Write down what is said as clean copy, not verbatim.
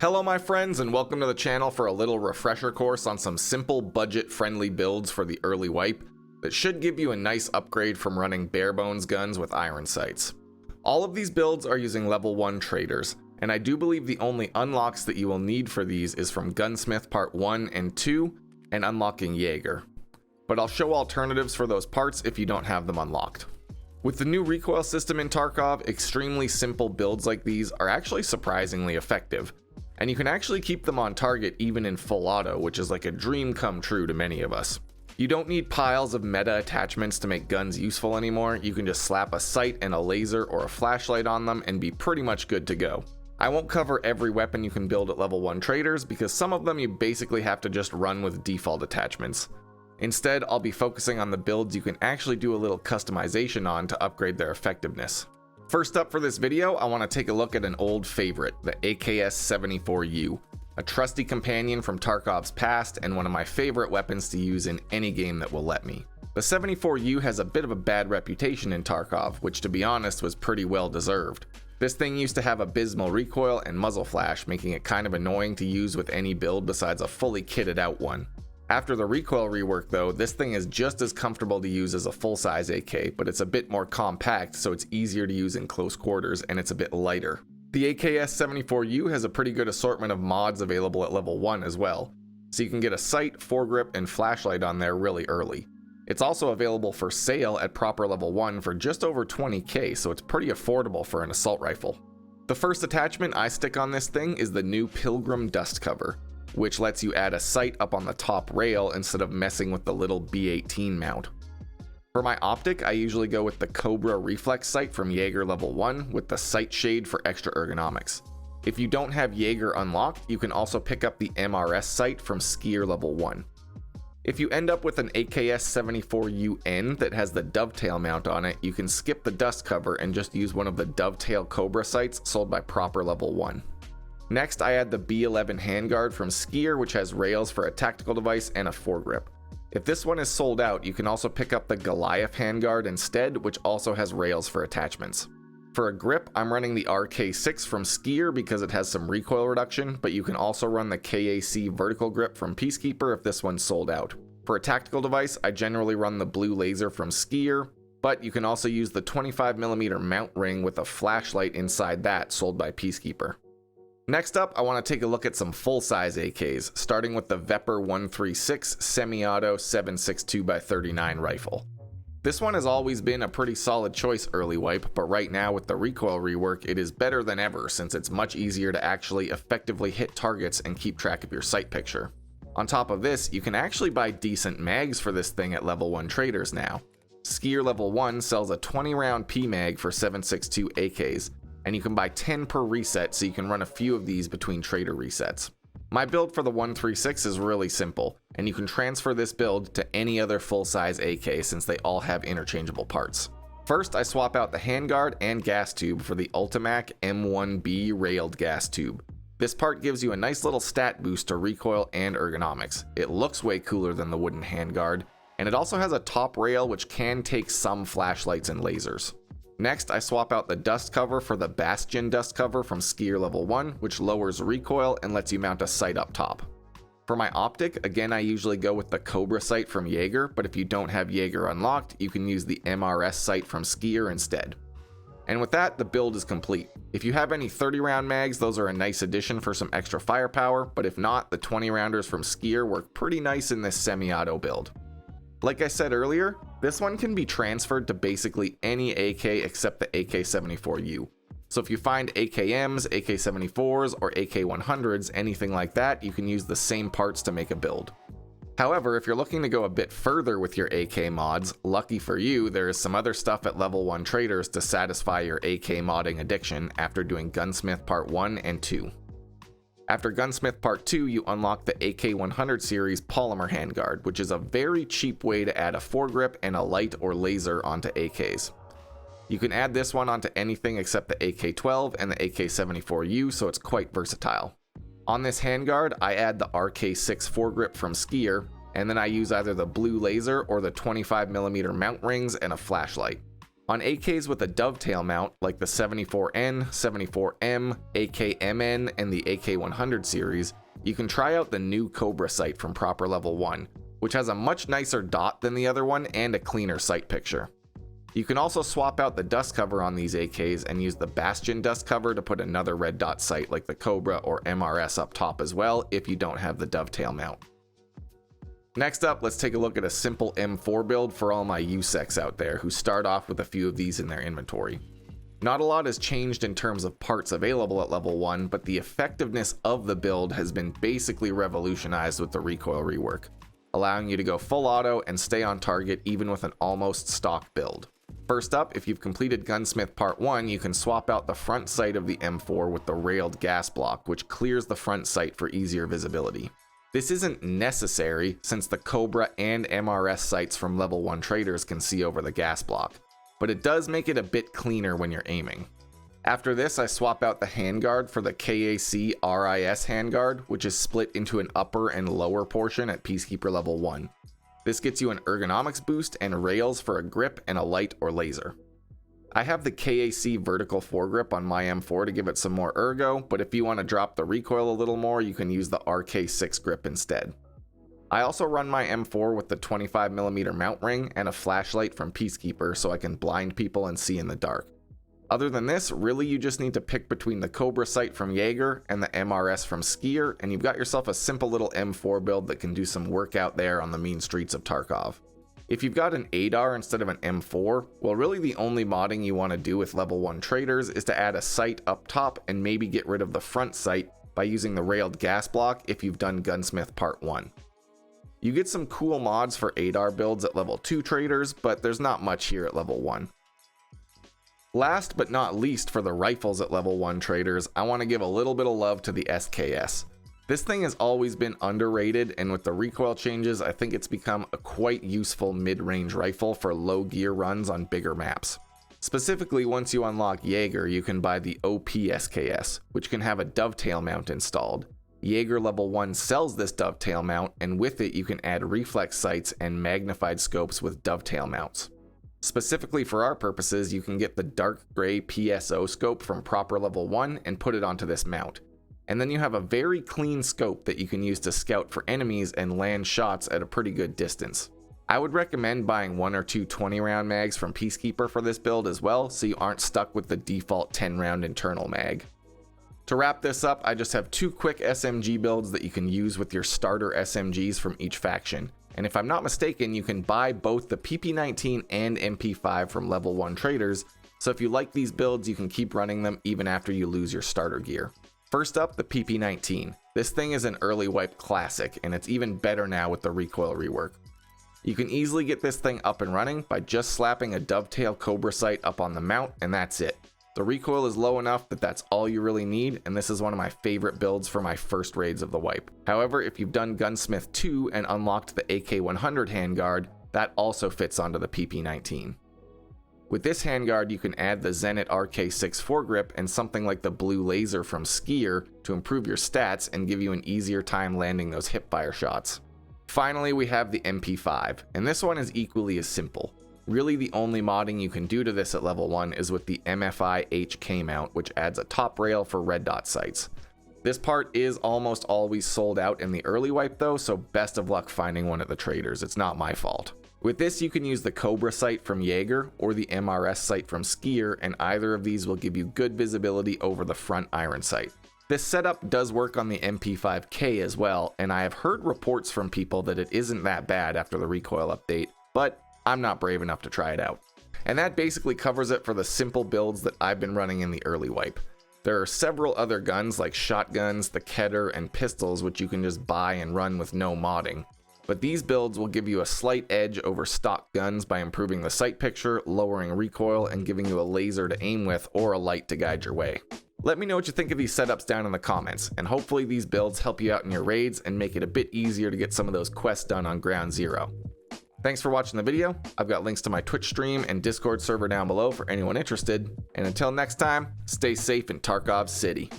Hello my friends, and welcome to the channel for a little refresher course on some simple budget-friendly builds for the early wipe that should give you a nice upgrade from running bare bones guns with iron sights. All of these builds are using level 1 traders, and I do believe the only unlocks that you will need for these is from Gunsmith Part 1 and 2 and unlocking Jaeger. But I'll show alternatives for those parts if you don't have them unlocked. With the new recoil system in Tarkov, extremely simple builds like these are actually surprisingly effective. And you can actually keep them on target even in full auto, which is like a dream come true to many of us. You don't need piles of meta attachments to make guns useful anymore. You can just slap a sight and a laser or a flashlight on them and be pretty much good to go. I won't cover every weapon you can build at level 1 traders because some of them you basically have to just run with default attachments. Instead, I'll be focusing on the builds you can actually do a little customization on to upgrade their effectiveness. First up for this video, I want to take a look at an old favorite, the AKS-74U, a trusty companion from Tarkov's past and one of my favorite weapons to use in any game that will let me. The 74U has a bit of a bad reputation in Tarkov, which to be honest was pretty well deserved. This thing used to have abysmal recoil and muzzle flash, making it kind of annoying to use with any build besides a fully kitted out one. After the recoil rework though, this thing is just as comfortable to use as a full-size AK, but it's a bit more compact so it's easier to use in close quarters and it's a bit lighter. The AKS-74U has a pretty good assortment of mods available at level 1 as well, so you can get a sight, foregrip, and flashlight on there really early. It's also available for sale at proper level 1 for just over 20k, so it's pretty affordable for an assault rifle. The first attachment I stick on this thing is the new Pilgrim dust cover, which lets you add a sight up on the top rail instead of messing with the little B18 mount. For my optic, I usually go with the Cobra reflex sight from Jaeger level 1 with the sight shade for extra ergonomics. If you don't have Jaeger unlocked, you can also pick up the MRS sight from Skier level 1. If you end up with an AKS-74UN that has the dovetail mount on it, you can skip the dust cover and just use one of the dovetail Cobra sights sold by proper level 1. Next, I add the B11 handguard from Skier, which has rails for a tactical device and a foregrip. If this one is sold out, you can also pick up the Goliath handguard instead, which also has rails for attachments. For a grip, I'm running the RK6 from Skier because it has some recoil reduction, but you can also run the KAC vertical grip from Peacekeeper if this one's sold out. For a tactical device, I generally run the blue laser from Skier, but you can also use the 25mm mount ring with a flashlight inside that sold by Peacekeeper. Next up, I want to take a look at some full-size AKs, starting with the Vepr 136 semi-auto 7.62x39 rifle. This one has always been a pretty solid choice early wipe, but right now with the recoil rework, it is better than ever since it's much easier to actually effectively hit targets and keep track of your sight picture. On top of this, you can actually buy decent mags for this thing at level 1 traders now. Skier level 1 sells a 20-round P-mag for 7.62 AKs, and you can buy 10 per reset so you can run a few of these between trader resets. My build for the 136 is really simple, and you can transfer this build to any other full-size AK since they all have interchangeable parts. First, I swap out the handguard and gas tube for the Ultimac M1B railed gas tube. This part gives you a nice little stat boost to recoil and ergonomics. It looks way cooler than the wooden handguard, and it also has a top rail which can take some flashlights and lasers. Next, I swap out the dust cover for the Bastion dust cover from Skier level 1, which lowers recoil and lets you mount a sight up top. For my optic, again I usually go with the Cobra sight from Jaeger, but if you don't have Jaeger unlocked, you can use the MRS sight from Skier instead. And with that, the build is complete. If you have any 30-round mags, those are a nice addition for some extra firepower, but if not, the 20-rounders from Skier work pretty nice in this semi-auto build. Like I said earlier, this one can be transferred to basically any AK except the AK-74U. So if you find AKMs, AK-74s, or AK-100s, anything like that, you can use the same parts to make a build. However, if you're looking to go a bit further with your AK mods, lucky for you, there is some other stuff at level 1 traders to satisfy your AK modding addiction after doing Gunsmith Part 1 and 2. After Gunsmith Part 2, you unlock the AK-100 series polymer handguard, which is a very cheap way to add a foregrip and a light or laser onto AKs. You can add this one onto anything except the AK-12 and the AK-74U, so it's quite versatile. On this handguard, I add the RK6 foregrip from Skier, and then I use either the blue laser or the 25mm mount rings and a flashlight. On AKs with a dovetail mount, like the 74N, 74M, AKMN, and the AK100 series, you can try out the new Cobra sight from Proper Level 1, which has a much nicer dot than the other one and a cleaner sight picture. You can also swap out the dust cover on these AKs and use the Bastion dust cover to put another red dot sight like the Cobra or MRS up top as well if you don't have the dovetail mount. Next up, let's take a look at a simple M4 build for all my USECs out there who start off with a few of these in their inventory. Not a lot has changed in terms of parts available at level 1, but the effectiveness of the build has been basically revolutionized with the recoil rework, allowing you to go full auto and stay on target even with an almost stock build. First up, if you've completed Gunsmith Part 1, you can swap out the front sight of the M4 with the railed gas block, which clears the front sight for easier visibility. This isn't necessary since the Cobra and MRS sights from level 1 traders can see over the gas block, but it does make it a bit cleaner when you're aiming. After this, I swap out the handguard for the KAC RIS handguard, which is split into an upper and lower portion at Peacekeeper level 1. This gets you an ergonomics boost and rails for a grip and a light or laser. I have the KAC vertical foregrip on my M4 to give it some more ergo, but if you want to drop the recoil a little more, you can use the RK6 grip instead. I also run my M4 with the 25mm mount ring and a flashlight from Peacekeeper so I can blind people and see in the dark. Other than this, really you just need to pick between the Cobra sight from Jaeger and the MRS from Skier, and you've got yourself a simple little M4 build that can do some work out there on the mean streets of Tarkov. If you've got an ADAR instead of an M4, well really the only modding you want to do with level 1 traders is to add a sight up top and maybe get rid of the front sight by using the railed gas block if you've done Gunsmith Part 1. You get some cool mods for ADAR builds at level 2 traders, but there's not much here at level 1. Last but not least for the rifles at level 1 traders, I want to give a little bit of love to the SKS. This thing has always been underrated, and with the recoil changes, I think it's become a quite useful mid-range rifle for low gear runs on bigger maps. Specifically, once you unlock Jaeger, you can buy the OP-SKS, which can have a dovetail mount installed. Jaeger level 1 sells this dovetail mount, and with it you can add reflex sights and magnified scopes with dovetail mounts. Specifically for our purposes, you can get the dark gray PSO scope from Proper level 1 and put it onto this mount. And then you have a very clean scope that you can use to scout for enemies and land shots at a pretty good distance. I would recommend buying 1 or 2 20-round mags from Peacekeeper for this build as well, so you aren't stuck with the default 10-round internal mag. To wrap this up, I just have 2 quick SMG builds that you can use with your starter SMGs from each faction. And if I'm not mistaken, you can buy both the PP19 and MP5 from level 1 traders, so if you like these builds, you can keep running them even after you lose your starter gear. First up, the PP19. This thing is an early wipe classic, and it's even better now with the recoil rework. You can easily get this thing up and running by just slapping a dovetail Cobra sight up on the mount, and that's it. The recoil is low enough that that's all you really need, and this is one of my favorite builds for my first raids of the wipe. However, if you've done Gunsmith 2 and unlocked the AK100 handguard, that also fits onto the PP19. With this handguard, you can add the Zenit RK6 foregrip and something like the blue laser from Skier to improve your stats and give you an easier time landing those hipfire shots. Finally, we have the MP5, and this one is equally as simple. Really the only modding you can do to this at level 1 is with the MFI HK mount, which adds a top rail for red dot sights. This part is almost always sold out in the early wipe though, so best of luck finding one at the traders, it's not my fault. With this you can use the Cobra sight from Jaeger or the MRS sight from Skier, and either of these will give you good visibility over the front iron sight. This setup does work on the MP5K as well, and I have heard reports from people that it isn't that bad after the recoil update, but I'm not brave enough to try it out. And that basically covers it for the simple builds that I've been running in the early wipe. There are several other guns like shotguns, the Keter, and pistols which you can just buy and run with no modding. But these builds will give you a slight edge over stock guns by improving the sight picture, lowering recoil, and giving you a laser to aim with or a light to guide your way. Let me know what you think of these setups down in the comments, and hopefully these builds help you out in your raids and make it a bit easier to get some of those quests done on Ground Zero. Thanks for watching the video. I've got links to my Twitch stream and Discord server down below for anyone interested, and until next time, stay safe in Tarkov City.